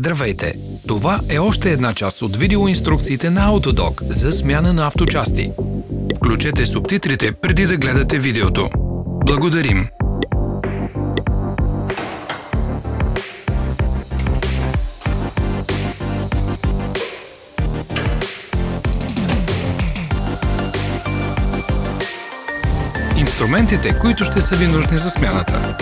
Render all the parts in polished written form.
Здравейте! Това е още една част от видеоинструкциите на AUTODOC за смяна на авточасти. Включете субтитрите преди да гледате видеото. Благодарим! Инструментите, които ще са ви нужни за смяната.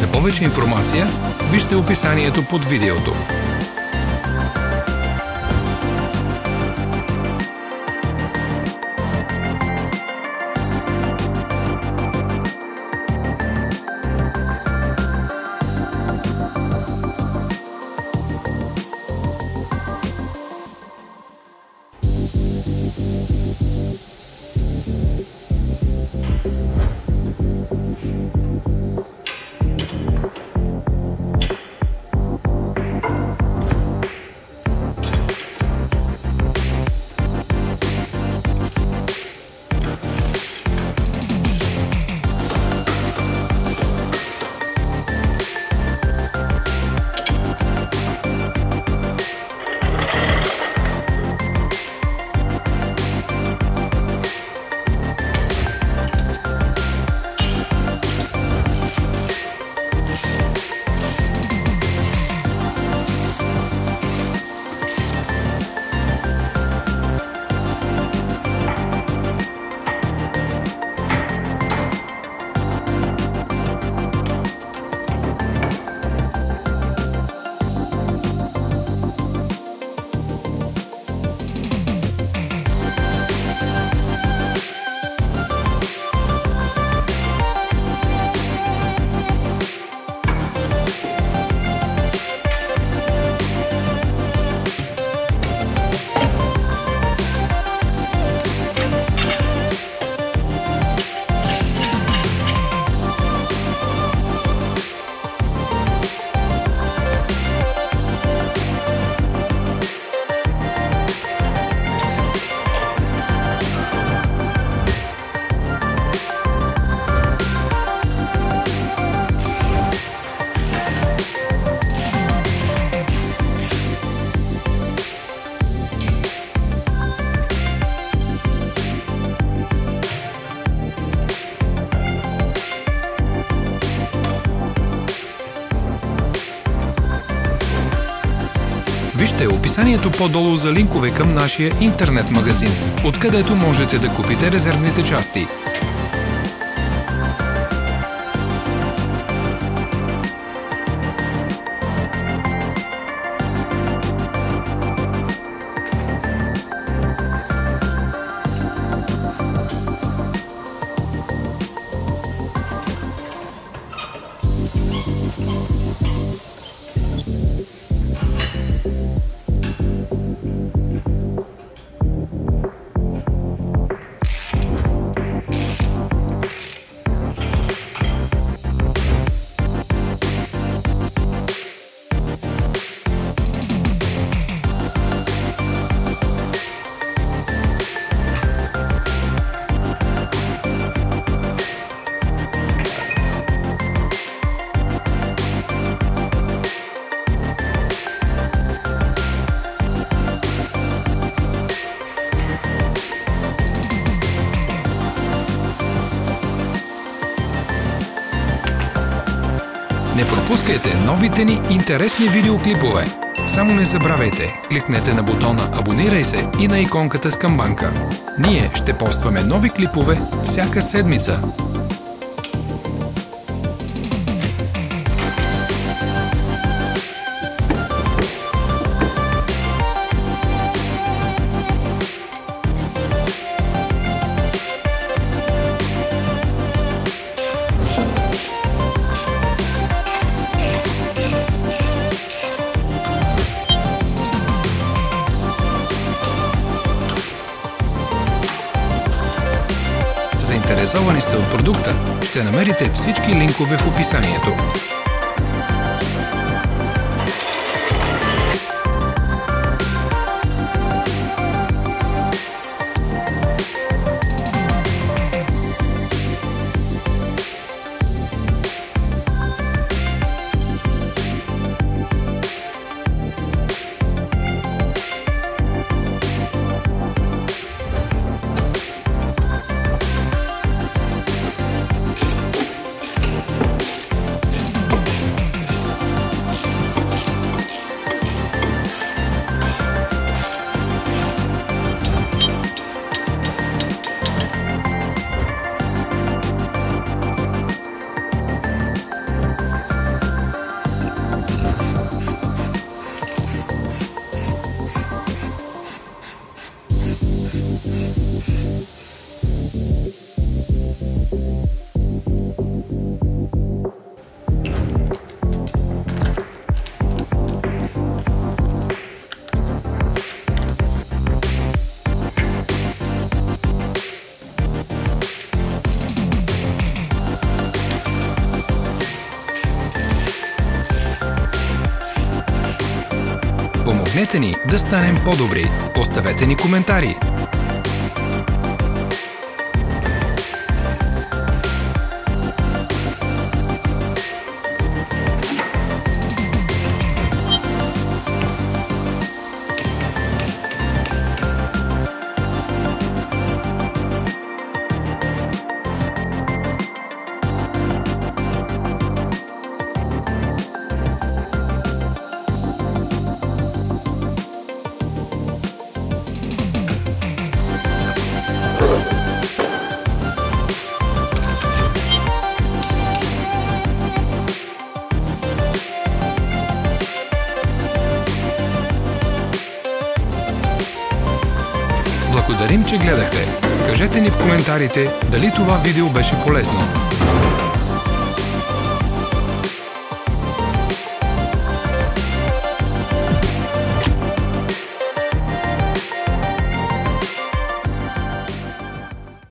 За повече информация, вижте описанието под видеото. Вижте описанието по-долу за линкове към нашия интернет магазин, откъдето можете да купите резервните части. Не пропускайте новите ни интересни видеоклипове. Само не забравяйте, кликнете на бутона "Абонирай се" и на иконката с камбанка. Ние ще постваме нови клипове всяка седмица. Заинтересовани сте от продукта, ще намерите всички линкове в описанието. Помогнете ни да станем по-добри. Поставете ни коментари. Благодарим, че гледахте. Кажете ни в коментарите дали това видео беше полезно.